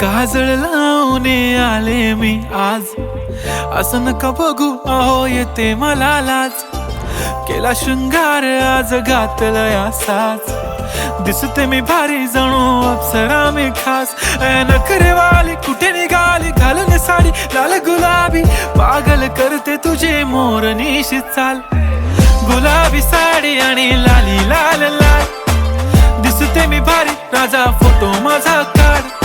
काजळ लावून आले मी आज, असं नका बघू अहो येते मला लाज. केला शृंगार आज घातला साज, दिसते मी भारी जणू अप्सरा मी खास. नखरेवाली कुठे निघाली घालून साडी लाल गुलाबी, पागल करते तुझे मोरनीशी चाल. गुलाबी साडी आणि लाली लाल लाल, दिसते मी भारी राजा फोटो माझा काढ.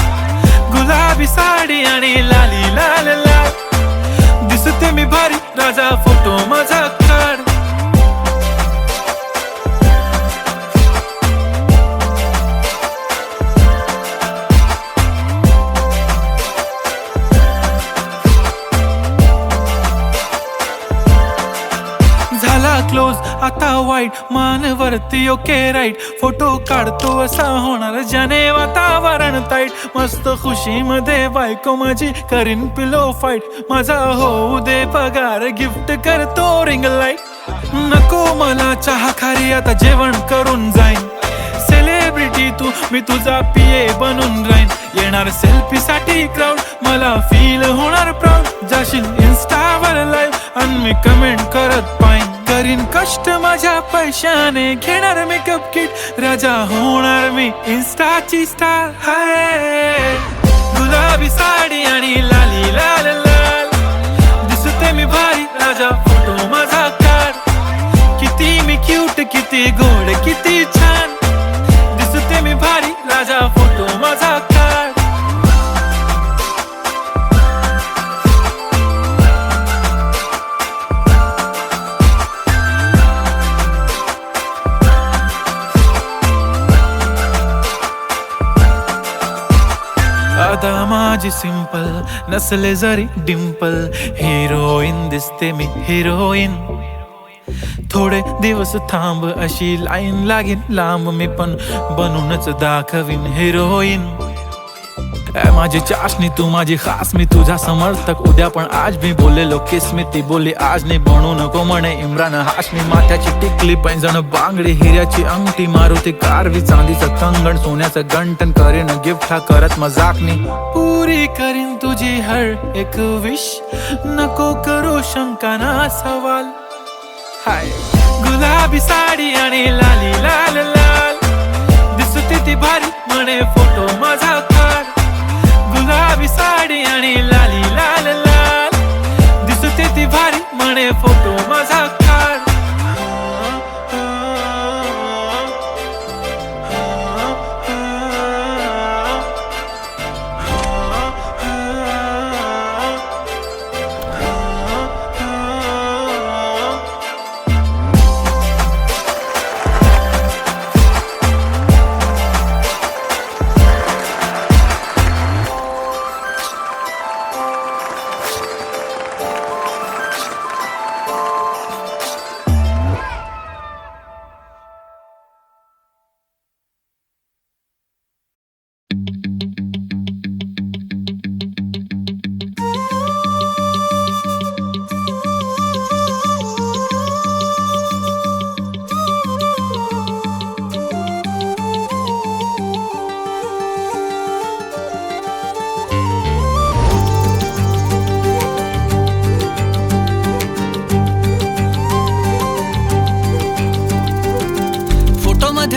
गुलाबी साडी आणि लाली लाल लाल, दिसते मी भारी राजा फोटो माझा काढ. झाला क्लोज आता वाईट, मान वरती ओके राईट. फोटो काढतो असा होणार ज्याने वातावरण ताईट. मस्त खुशी मध्ये बायको माझी करीन पिलो फाईट. माझा होऊ दे पगार गिफ्ट करतो रिंग लाईट. नको मला चहा खारी आता जेवण करून जाईन. सेलिब्रिटी तू मी तुझा पिये बनून राहीन. येणार सेल्फी साठी क्राऊड मला फील होणार प्राऊड. जाशील इन्स्टावर लाईव्ह आणि मी कमेंट करत पाईन. करीन कष्ट माझ्या पैशाने घेणार मेकअप किट. राजा होणार मी इन्स्टाची स्टार. हाय गुलाबी साडी आणि लाली लाल लाल, दिसते मी भारी राजा फोटो माझा काढ. किती मी क्यूट किती गोड किती छान, दिसते मी भारी राजा फोटो माझा काढ. आता माझी सिंपल नसले जरी डिंपल, हिरोईन दिसते मी हिरोईन. थोडे दिवस थांब अशी लाईन लागेल लांब, मी पण बनूनच दाखवीन हिरोईन. माझी चाशनी तू माझी खास, मी तुझा समर्थक उद्या पण आज मी बोललेलो किस मी. ती बोलली आज नाही बनू नको म्हणे इम्रान हाशमी. माथ्याची टिकली पैंजण बांगडी हिऱ्याची अंगठी, मारुती कारवी चांदीचं कंगण सोन्याचं गंटन. करीन गिफ्ट हा करत मजाकनी, पुरी करीन तुझी हर एक विश. नको करू शंका ना सवाल. हाय गुलाबी साडी आणि लाली लाल लाल, दिसते ती भारी म्हणे फोटो माझा काढ. गुलाबी साडी आणि लाली लाल लाल, दिसते ती भारी म्हणे फोटो माझा काढ.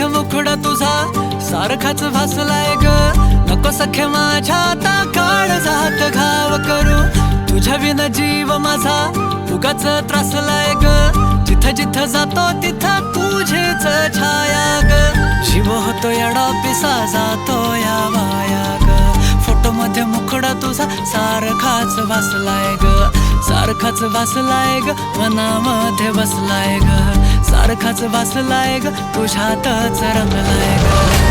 मुखडा तुझा सारखाच भासलाय ग. नको सख्य माझ्या आता काळ जात घाव करू. तुझ्या विना जीव माझा उगाच त्रासलाय ग. जिथं जिथं जातो तिथं तुझीच छाया ग. जीव होतो येडा पिसा जातो या वाया ग. फोटो मध्ये मुखडा तुझा सारखाच भासलाय ग. सारखाच भासलाय ग, मनामध्ये बसलाय ग. सारखाच भासलाय ग, तुझ्यातच रंगलाय ग.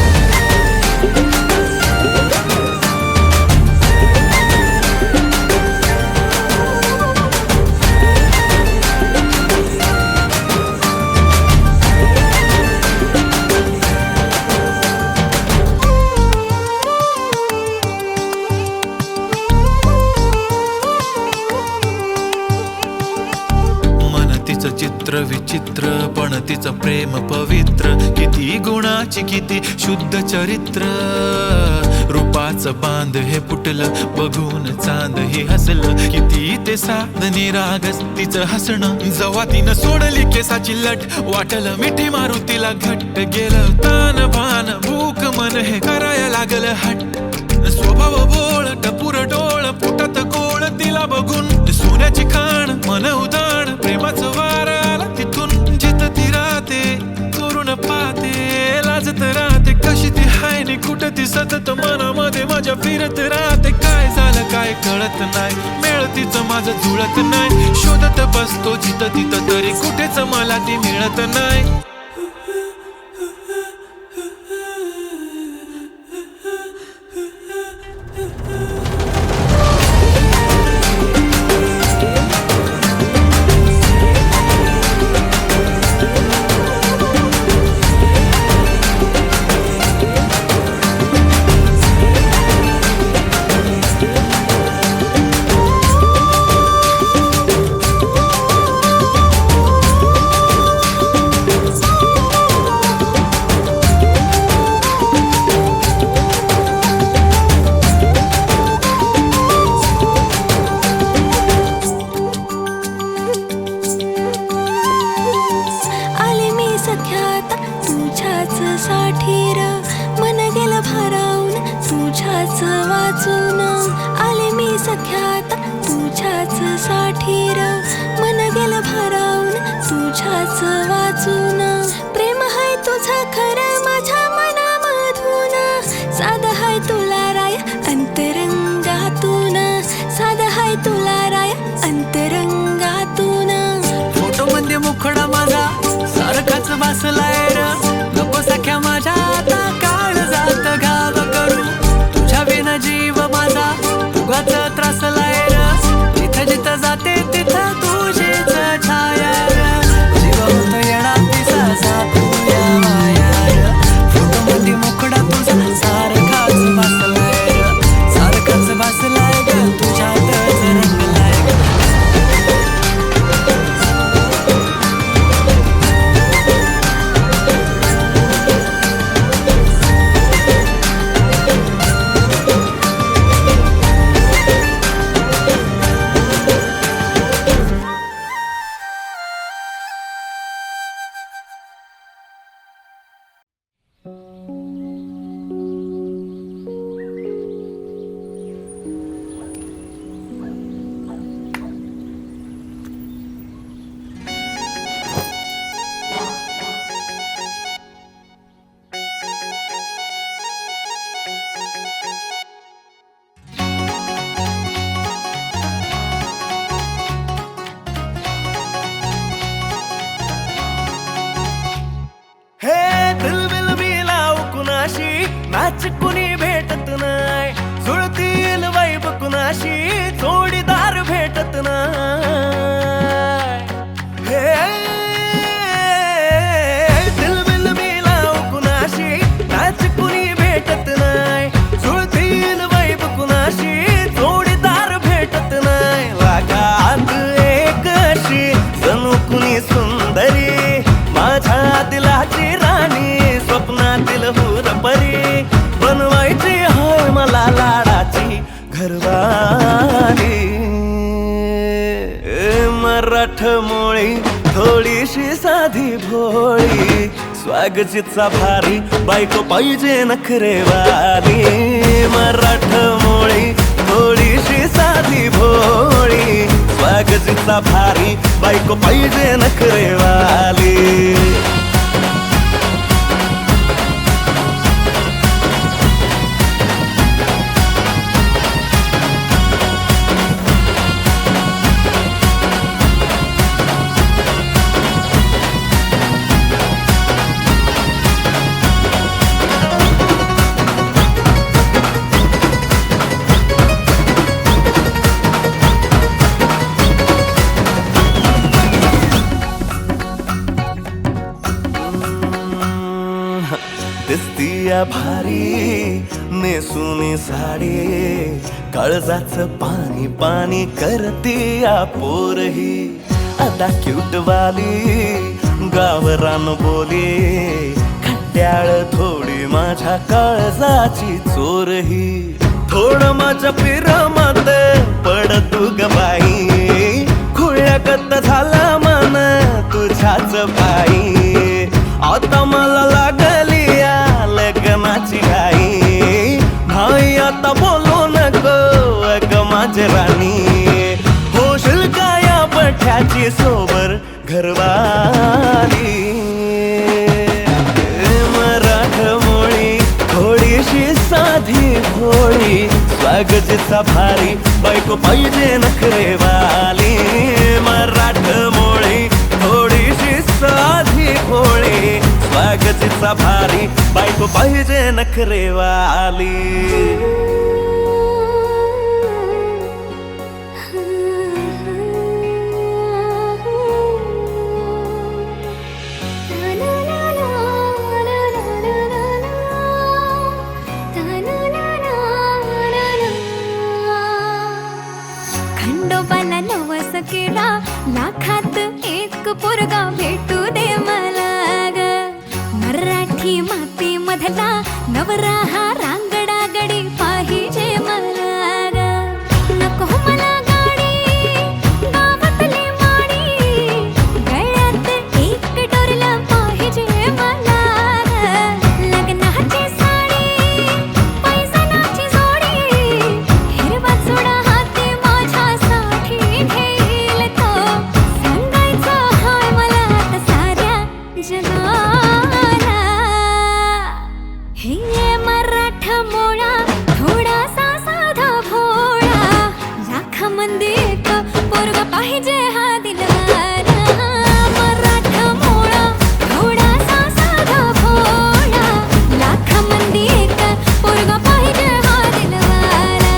चित्र विचित्र पण तिचं प्रेम पवित्र. किती गुणाची किती शुद्ध चरित्र, रूपाचं बांध हे फुटलं, बघून चांद हे हसलं. किती ते साधने रागस तिचं हसणं, जवा तिनं सोडली केसाची लट, वाटलं मिठी मारू तिला घट्ट. गेलं तान भान भूक मन हे करायला लागलं हट्ट. स्वभाव बोळ टपूर डोळ पोटात गोळ, तिला बघून सोन्याची खाण मन उदाण. प्रेमाचं वार आला तिथून, जिथं ती राहते करून पाहते, लाजत राहते कशी ती हाय नि कुठं ती सतत मनामध्ये माझ्या फिरत राहते. काय झालं काय कळत नाही, मेळ तिचं माझं जुळत नाही. शोधत बसतो जिथं तिथं तरी कुठेच मला ती मिळत नाही. प्रेम हाय तुझं खरं माझ्या मनामधून, साधं हाय तुला राय अंतरंगातून, साधं हाय तुला राय अंतरंगातून. फोटो मध्ये मुखडा माझा सारखाच बसलाय र, नको सख्या माझ्या आता काळ जात घाव करू. तुझ्या विना जीव माझा उगाच त्रासलाय र, जिथं जिथं जाते तिथं तुझीच छाया र. जीव होत येणार तिचा जातूया माया र, फोटो मध्ये मुखडा तुझा सारखाच बसलाय र, सारखाच बसलाय ग तुझ्यातच रंगलाय ग. मॅच कुणी भेटत नाय, जुळतील वाईब कुणाशी जोडीदार भेटत नाय. दिलबिल मिलाव कुणाशी मॅच कुणी भेटत नाय, जुळतील वाईब कुणाशी जोडीदार भेटत नाय. लागात एक अशी जणू कुणी सुंदरी, माझ्या दिलाची राणी स्वप्नातील हुरपरी, बनवायची हाय मला लाडाची घरवाली. मराठमोळी थोडीशी साधी भोळी, स्वागतीचा भारी बायको पाहिजे नखरेवाली. मराठमोळी थोडीशी साधी भोळी, स्वागतीचा भारी बायको पाहिजे नखरेवाली. दिसतीया भारी नेसुनी साडी, काळजाचं पाणी पाणी करतीया पोरही. आता क्यूट वाली गावरान बोली, घड्याळ थोडी माझ्या काळजाची चोरही थोडं माझ्या पिरमत पड तू ग बाई खुळ्याकत झाला मन तुझ्याच पायी आता मला लागली या लग्नाची घाई भाई आता बोलू नको ग माझे राणी होशील का या पठ्याची सोबर घरवाली मराठमोळी थोडीशी साधी भोळी स्वागतीचा भारी बायको पाहिजे नखरेवाली मराठमोळी थोडीशी साधी भोळी स्वागतीचा भारी बायको पाहिजे नखरेवाली खंडोबाला नवस केला लाखात एक पोरगा भेटू दे मला ग मराठी माती मधला नवरा हा रांगडा गडी पाहिजे मला ग नको मला गाडी गावातली माडी गळ्यात एक डोरला पाहिजे मला ग लग्नाची साडी पैसनाची जोडी हिरवा चुडा हाती माझ्यासाठी घेईल तो सांगायचा हाय मला आता साऱ्या जगाला हे मराठा मोळा थोडासा साधा भोळा लाखामध्ये एक पोरगा पाहिजे हा दिलवाला मराठा मोळा थोडासा साधा भोळा लाखामध्ये एक पोरगा पाहिजे हा दिलवाला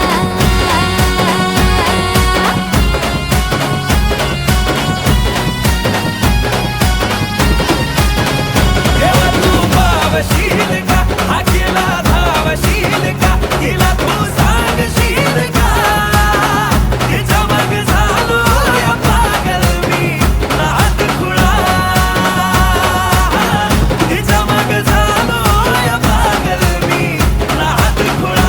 तेव्हा तू पावशील का हा केला धावशील का तिला तू सांगशील का तिच्या मग झालो या पागल मी नाद खुळा तिच्या मग झालो या पागल मी नाद खुळा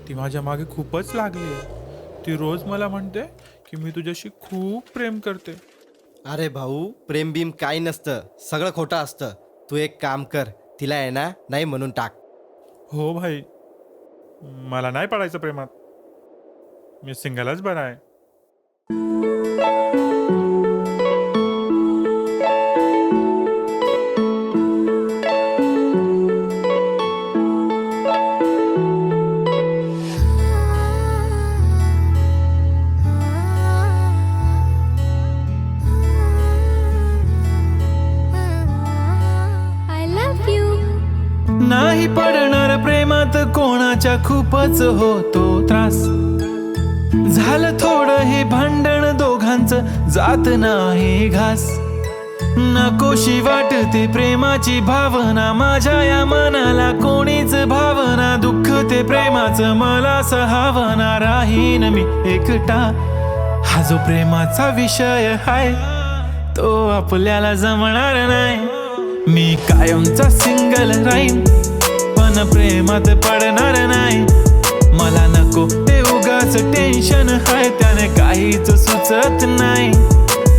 ती माझ्या मागे खूपच लागली ती रोज मला म्हणते की मी तुझ्याशी खूप प्रेम करते. अरे भाऊ प्रेम बीम काही नसतं सगळं खोटं असतं. तू एक काम कर तिला आहे ना नाही म्हणून टाक. हो भाई मला नाही पडायचं प्रेमात मी सिंगलच बरा आहे. I love you. नाही पडणार प्रेमात कोणाच्या खूपच होतो त्रास झालं थोडं हे भांडण दोघांचं जात नाही घास नकोशी वाटते प्रेमाची भावना माझ्या या मनाला कोणीच भावना दुःख ते प्रेमाचं मला सहावना राहीन मी एकटा हा जो प्रेमाचा विषय आहे तो आपल्याला जमणार नाही. मी कायमचा सिंगल राहीन पण प्रेमात पडणार नाही. मला नको ते उगाच टेन्शन हाय त्याने काहीच सुचत नाही.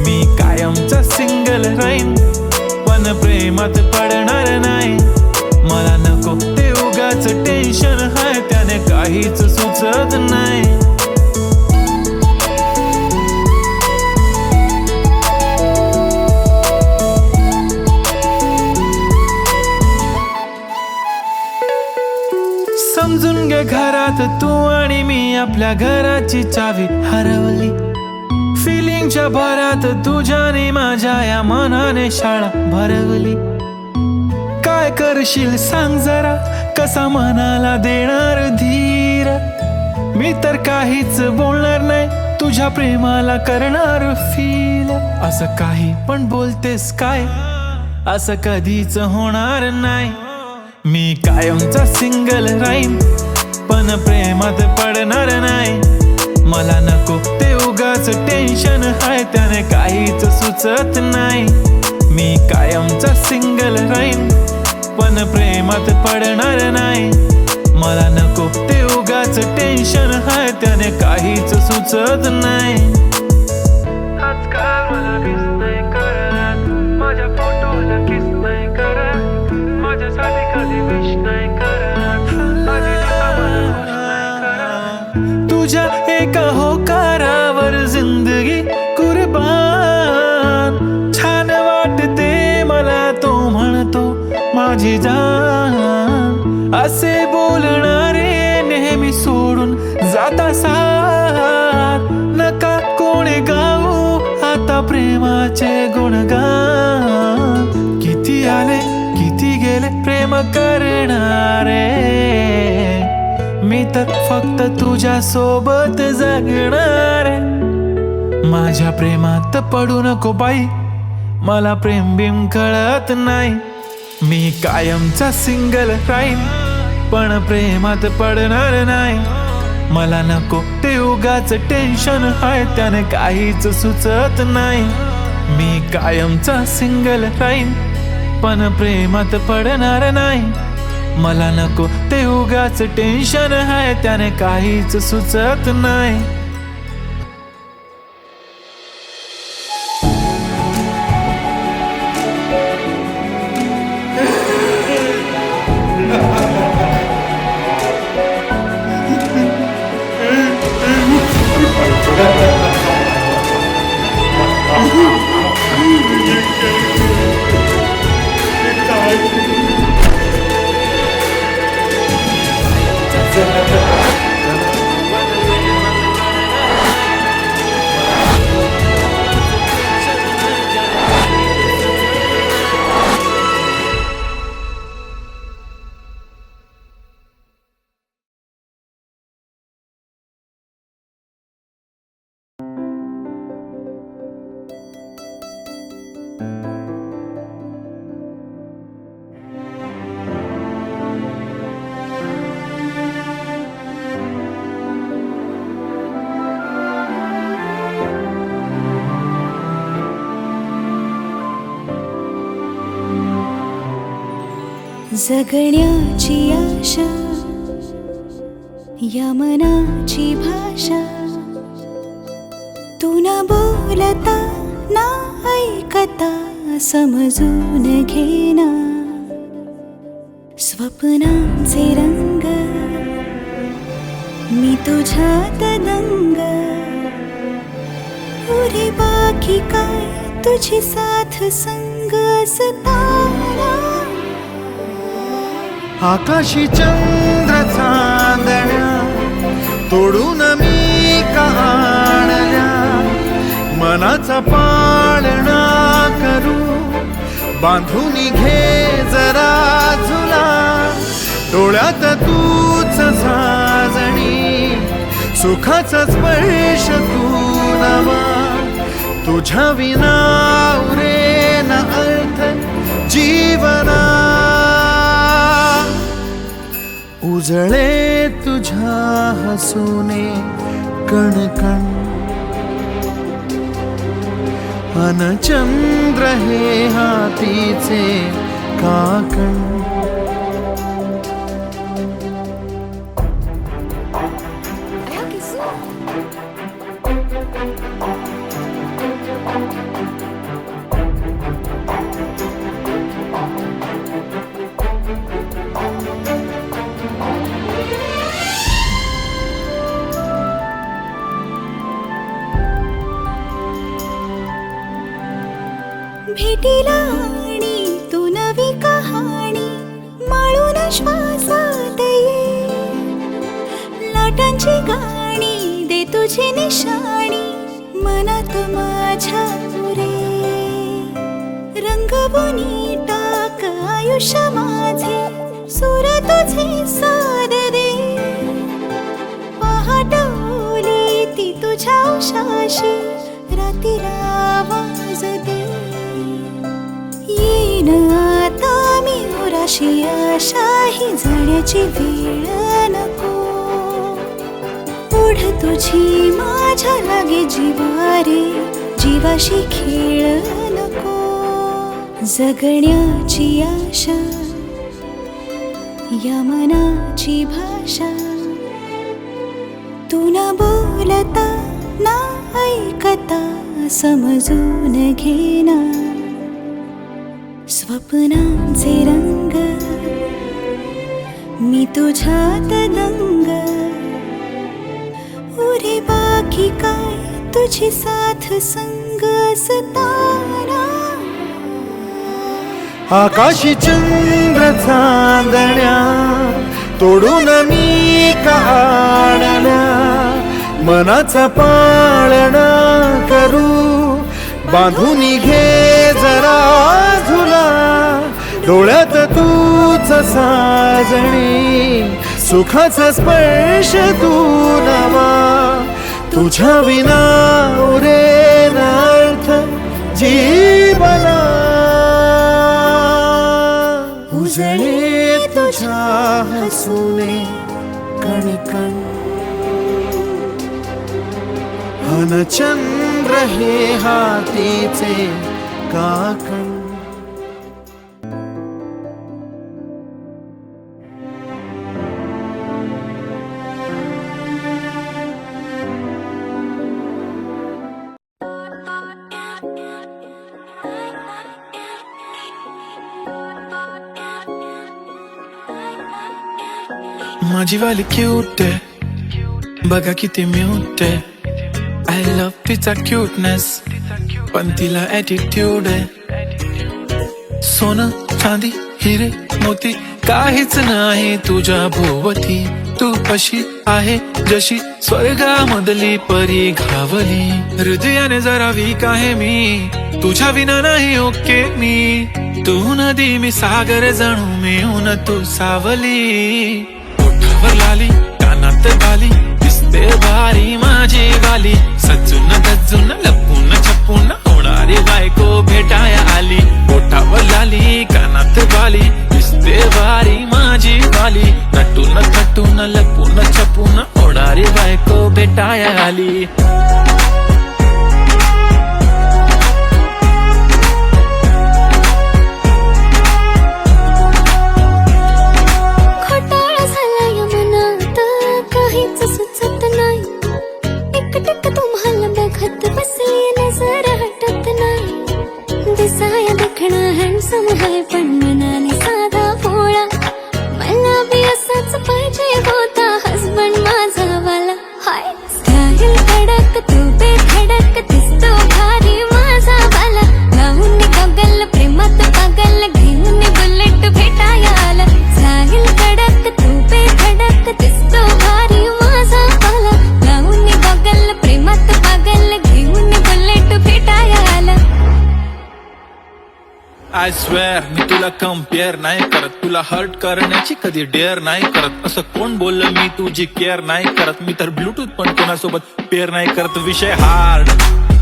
मी कायमचा सिंगल राहीन पण प्रेमात पडणार नाही. मला नको ते उगाच टेन्शन हाय त्याने काहीच सुचत नाही. समजून घे घरात तू आणि मी आपल्या घराची चावी हरवली. फिलिंगच्या भरात तुझ्याने माझ्या या मनाने शाळा भरवली. काय करशील सांग जरा कसा मनाला देणार धीर. मी तर काहीच बोलणार नाही तुझ्या प्रेमाला करणार फील. असं काही पण बोलतेस काय असं कधीच होणार नाही. मी कायमचा सिंगल राहीन पण प्रेमात पडणार नाही. मला नको ते उगाच टेन्शन हाय त्याने काहीच सुचत नाही. मी कायमचा सिंगल राहीन पण प्रेमात पडणार नाही. मला नको ते उगाच टेन्शन हाय त्याने काहीच सुचत नाही. आजकाल मला मिस नाही करत, माझ्या फोटोला किस नाही करत, माझ्यासाठी कधी विश नाही करत, माझी दिशा मला खुश नाही करत. तुझ्या एका होकारावर जिंदगी कुर्बान. छान वाटते मला तो म्हणतो माझी जान. असे बोलणारे नेहमी सोडून जाता साथ. नका कोणी गाऊ आता प्रेमाचे गुणगान. किती आले किती गेले प्रेम करणारे, मी तर फक्त तुझ्या सोबत जगणारे. माझ्या प्रेमात पडू नको बाई, मला प्रेम बिम कळत नाही. मी कायमचा सिंगल राहीन पण प्रेमात पडणार नाही. मला नको ते उगाच टेन्शन हाय त्याने काहीच सुचत नाही. मी कायमचा सिंगल राहीन पण प्रेमात पडणार नाही. मला नको ते उगाच टेन्शन हाय त्याने काहीच सुचत नाही. जगण्याची आशा या मनाची भाषा. तू न बोलता ना ऐकता समजून घेना. स्वप्नांचे रंग मी तुझ्यात दंग. पुरे बाकी काय तुझी साथ संग असताना. आकाशी चंद्र चांदण्या तोडून मी कहाणल्या. मनाचा पाळणा करू बांधून घे जरा झुला. डोळ्यात तूच साजणी सुखाचा स्पर्श तू नवा. तुझ्या विना उरेन अर्थ जीवना. उजळे तुझ्या हसूने कणकण. अन चंद्र हे हातीचे काकण. भेटीला आणि तू नवी कहाणी माळून श्वासात ये. लाटांची गाणी दे तुझी निशाणी मनात माझ्या पुरे. रंगवून टाक आयुष्य माझे सूर तुझे साद दे. पहाटवली ती तुझ्या उशाशी रातीला आवाज दे. येईन आता मी अशी आशाही जाण्याची वेळ नको. ओढ तुझी माझ्या लागे जिवारे, जीवाशी खेळ नको. जगण्याची आशा या मनाची भाषा, तू न बोलता ना ऐकता समजून घेना. स्वप्नांचे रंग मी तुझ्यात दंग, उरे बाकी काय तुझी साथ संग असताना. आकाशी चंद्र चांदण्या तोडून मी काढल्या, मनाचा पाळणा करू बांधून घे जरा झुला. डोळ्यात तूच साजणी, सुखाचा स्पर्श तू नवा. तुझ्या विना उरेन अर्थ जीवना. उजळे तुझ्या हसूने कणकण, अन चंद्र हे हातीचे काकण. माझी वाली क्यूट आहे, बघा किती म्यूट आहे. आय लव्ह तिचा क्यूटनेस, पण तिला ॲटिट्यूड आहे. सोनं चांदी हिरे मोती काहीच नाही तुझ्या भोवती. तू अशी आहे जशी स्वर्गामधली परी घावली. हृदयाने जरा वीक आहे मी, तुझ्या विना नाही ओके मी. तू नदी मी सागर, जणू मी ऊन तू सावली. ओठावर लाली कानात बाली, दिसते भारी माझी वाली. सजून गजून लपून छपून होणारी बायको भेटाया आली. ओठावर लाली कानात बाली, दिसते भारी माझी वाली. नटून थटून लपून छपून होणारी बायको भेटाया आली. तुम्हाला बघत बसली नजर हटत नाही. दिसाया देखणा हँडसम आहे, पण मनाने साधा भोळा. मला बी असाच पाहिजे होता हसबंड माझा वाला. हाय स्टाईल कडक, तू बेधडक दिसतो भारी माझा वाला. लावून गगल प्रेमात पागल, घेऊन बुलेट भेटाया आला. स्टाईल कडक, तू बेधडक दिसतो भारी माझा वाला. लावून गगल प्रेमात पागल, घेऊन बुलेट भेटाया आला. आय स्वेअर मी तुला कम्पेअर नाही करत, तुला हर्ट करण्याची कधी डेअर नाही करत. असं कोण बोललं मी तुझी केअर नाही करत. मी तर ब्लूटूथ पण कोणासोबत पेअर नाही करत. विषय हार्ड,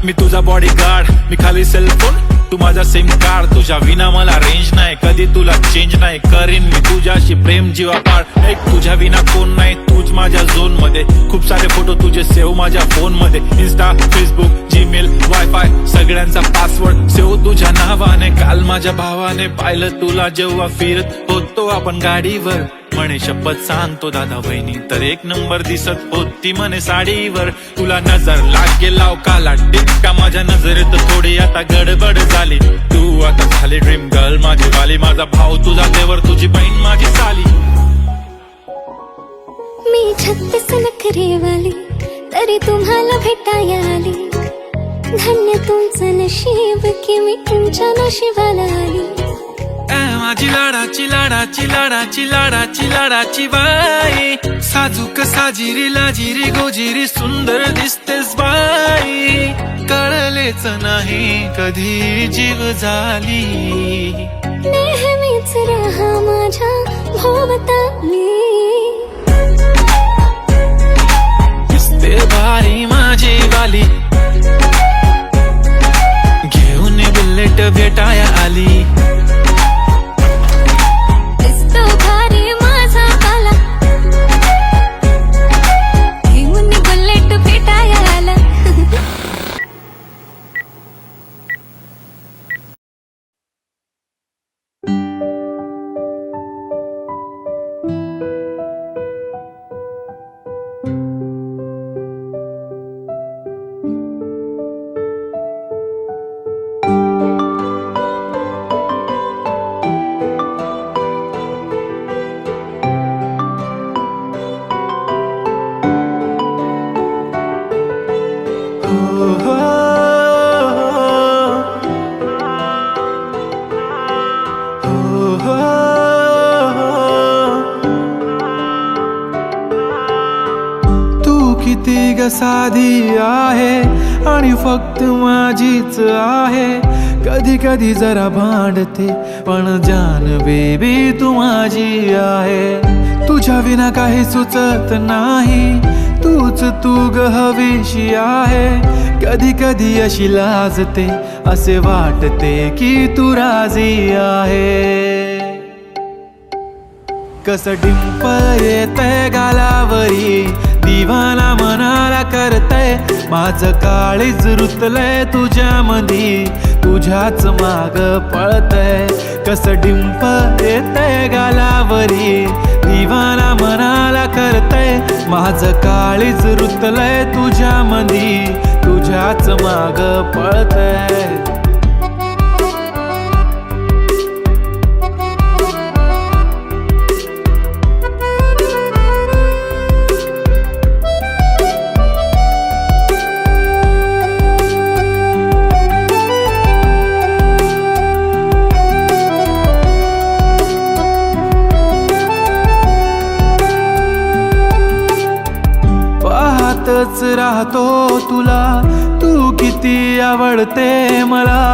मी तुझा बॉडी गार्ड, मी खाली सेलफोन तू माझा सिम कार्ड. तुझ्या विना मला रेंज नाही, कधी तुला चेंज नाही करीन मी तुझ्याशी प्रेम जीवापाड. एक तुझ्या विना कोण नाही, तूच माझ्या झोन मध्ये. खूप सारे फोटो तुझे सेव्ह माझ्या फोन मध्ये. इन्स्टा, फेसबुक, जीमेल, वायफाय सगळ्यांचा पासवर्ड सेव्ह तुझ्या नावाने. काल माझ्या भावाने पाहिलं तुला जेव्हा फिरत होतो आपण गाडीवर. म्हणे शपथ सांगतो दादा बहिणी, तर एक नंबर दिसत होती म्हणे साडीवर. तुला नजर लागे लाव काला टिक्का, माझ्या नजरेत थोडी आता गडबड झाली. तू आता झाली ड्रीम गर्ल माझी वाली. माझा भाऊ तुझा देवर, तुझी बहीण माझी साली. मी 36 नखरेवाली, तरी तुम्हाला भेटाया आली. धन्य तुमचं नशीब की मी तुमच्या नशिबाला आली. माझी लाडाची लाडाची लाडाची लाडाची लाडाची बाई. साजूक साजिरी लाजिरी गोजिरी सुंदर दिसतेस बाई. कळलेच नाही कधी जीव झाली. नेहमीच राहा माझ्या भोवताली. दिसते भारी माझी वाली, घेऊन बुलेट भेटाया आली. तू किती ग साधी आहे आणि फक्त माझीच आहे. कधी कधी जरा भांडते पण जान बेबी तू माझी आहे. तुझ्या विना काही सुचत नाही, तूच तू ग हवीशी आहे. कधी कधी अशी लाजते, असे वाटते की तू राजी आहे. कस डिंपल येतंय गालावरी, दिवाना मनाला करतय. माझं काळीज रुतलंय तुझ्या मधी, तुझ्याच माग पळतय. कस डिंपल येतंय गालावरी, दिवाना मनाला करतय. माझं काळीज रुतलंय तुझ्या मधी, तुझ्याच माग पळतय. राहतो तुला, तू किती आवडते मला.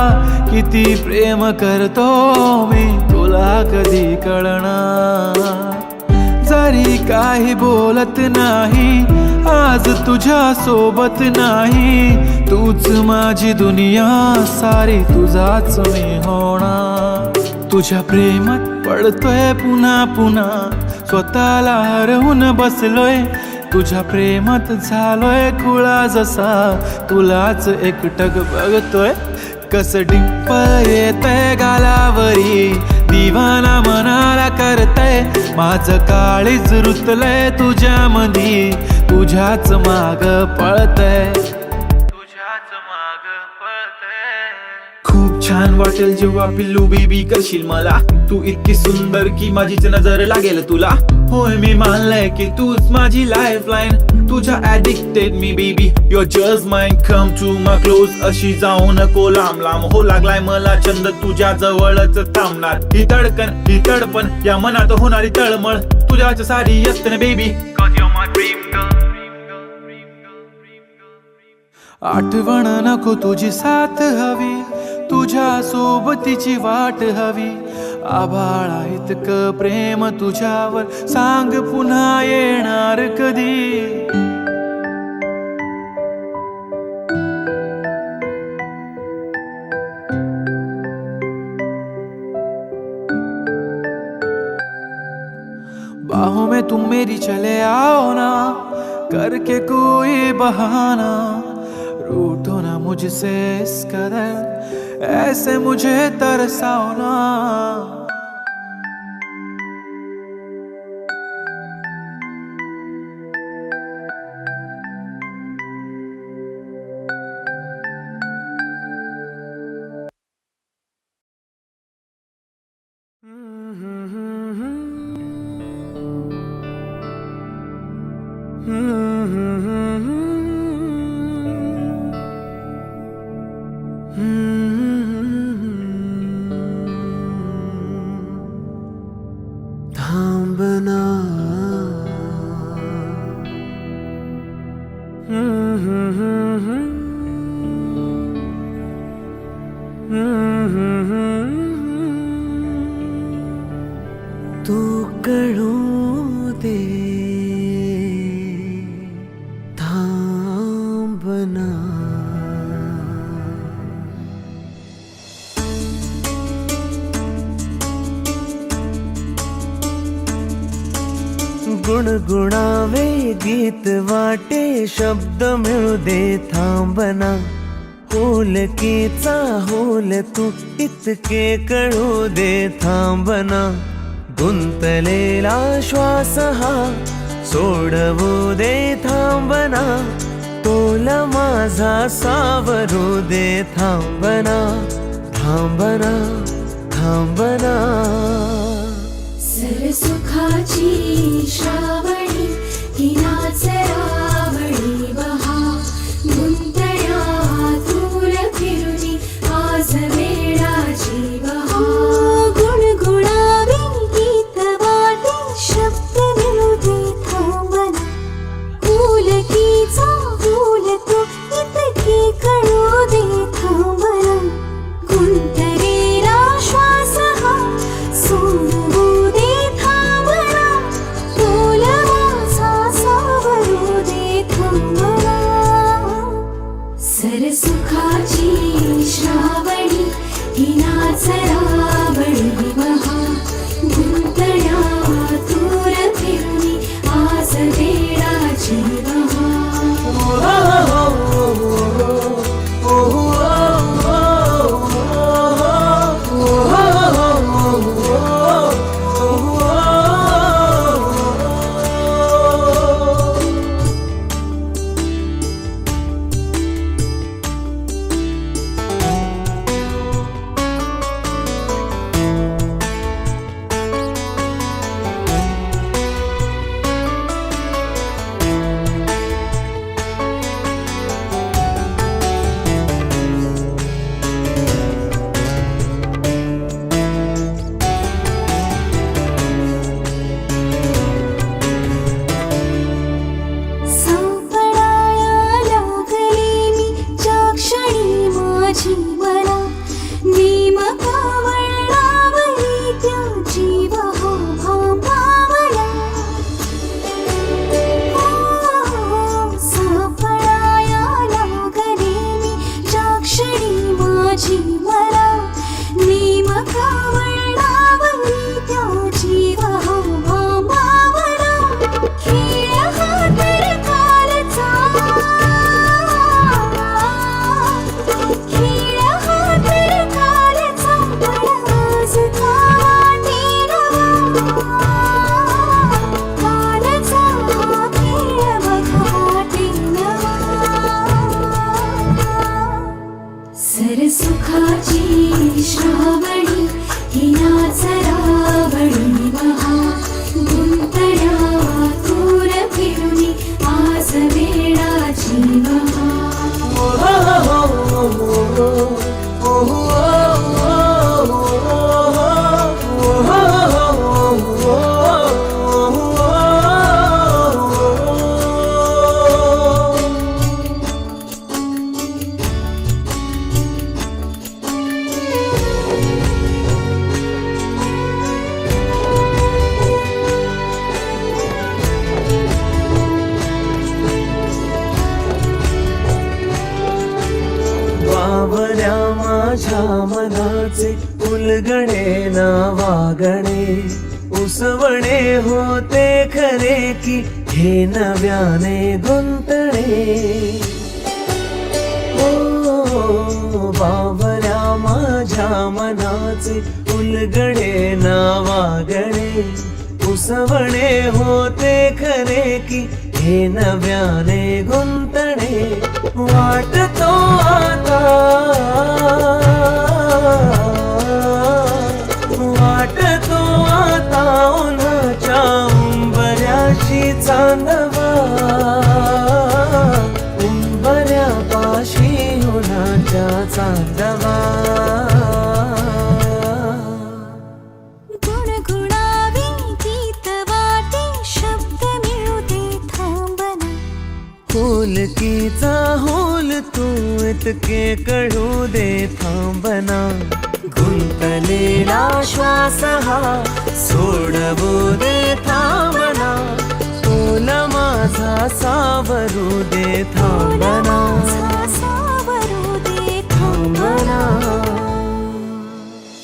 किती प्रेम करतो मी तुला कधी कळणार. जरी काही बोलत नाही, आज तुझ्या सोबत नाही. तूच माझी दुनिया सारी, तुझाच मी होणार. तुझ्या प्रेमात पडतोय पुन्हा पुन्हा, स्वतःला हरवून बसलोय. तुझ्या प्रेमात झालोय खुळा जसा, तुलाच एकटक बघतोय. कस डिंपल येतंय गालावरी, दिवाना मनाला करतय. माझं काळीज रुतलंय तुझ्या मधी, तुझ्याच माग पळतय. तुझ्याच माग पळतय. खूप छान वाटेल जेव्हा पिल्लू बेबी करशील मला. तू इतकी सुंदर की माझीच नजर लागेल तुला. होय मी मानलंय की तूच माझी लाईफलाईन. तुझ्या ऍडिक्टेड मी baby, your just mine. Come to my close, अशी जाऊ नको लांब लांब. हो लागलाय मला छंद तुझ्या जवळच थांबणार. ही धडकन ही तडपण, या मनात होणारी तळमळ, तुझ्याच सारी असते ना बेबी. आठवण नको तुझी साथ हवी, तुझ्या सोबतीची वाट हवी. आभाळा इतकं प्रेम तुझ्यावर, सांग पुन्हा येणार कधी. बाहों में तुम मेरी चले आओ ना, करके कोई बहाना. रूठो ना मुझसे इस कदर, ऐसे मुझे तरसाओ ना. थांबना. तू कळू दे थांबना. गुणगुणावे गीत वाटे, शब्द मिळू दे थांबना. होलकीचा होल तू इतके कळू दे थांबना. गुंतलेला श्वास हा सोडवू दे थांबना. तोला माझा सावरू दे थांबना. थांबना थांबना. सरसुखाची श्रावणी, ही नाच रावळी बहा. गुंतण्या पुलकीचा बोलतो इतके कळू दे थांबला गुंतलेला श्वास हा सोडू दे थांबला बोल माझा सावरू दे थांबला सरसुखाची श्रावणी ही नाच रावणी महा गुंतण्या दूर फिरणी आज वेळाची सरसुखाची श्रावणी ही नाच रावणी महा गुंतण्या दूर फिरुनी आज वेळाची बावऱ्या माझ्या मनाचे उलगडे ना वागणे उसवणे होते खरे की हे नव्याने गुंतणे ओ बावऱ्या माझ्या मनाचे उलगडे ना वागणे उसवणे होते खरे की हे नव्याने गुंतणे वाटतो आता वाटतो आता उन्हाच्या उंबऱ्याशी चांदवा उंबऱ्यापाशी उन्हाच्या चांदवा पुलकीचा होल तू इतके कळू दे थांबना गुंतलेला श्वास हा सोडवू दे थांबना तोल माझा सावरू दे थांबना सावरू दे थांबना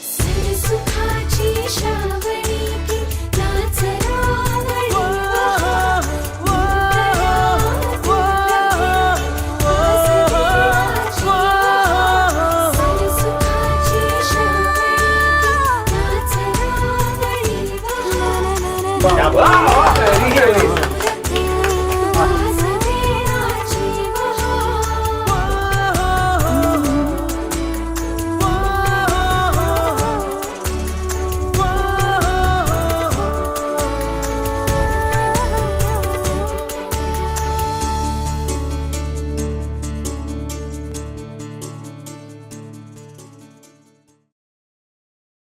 सरसुखाची श्रावणी की नाच रावणी Wow,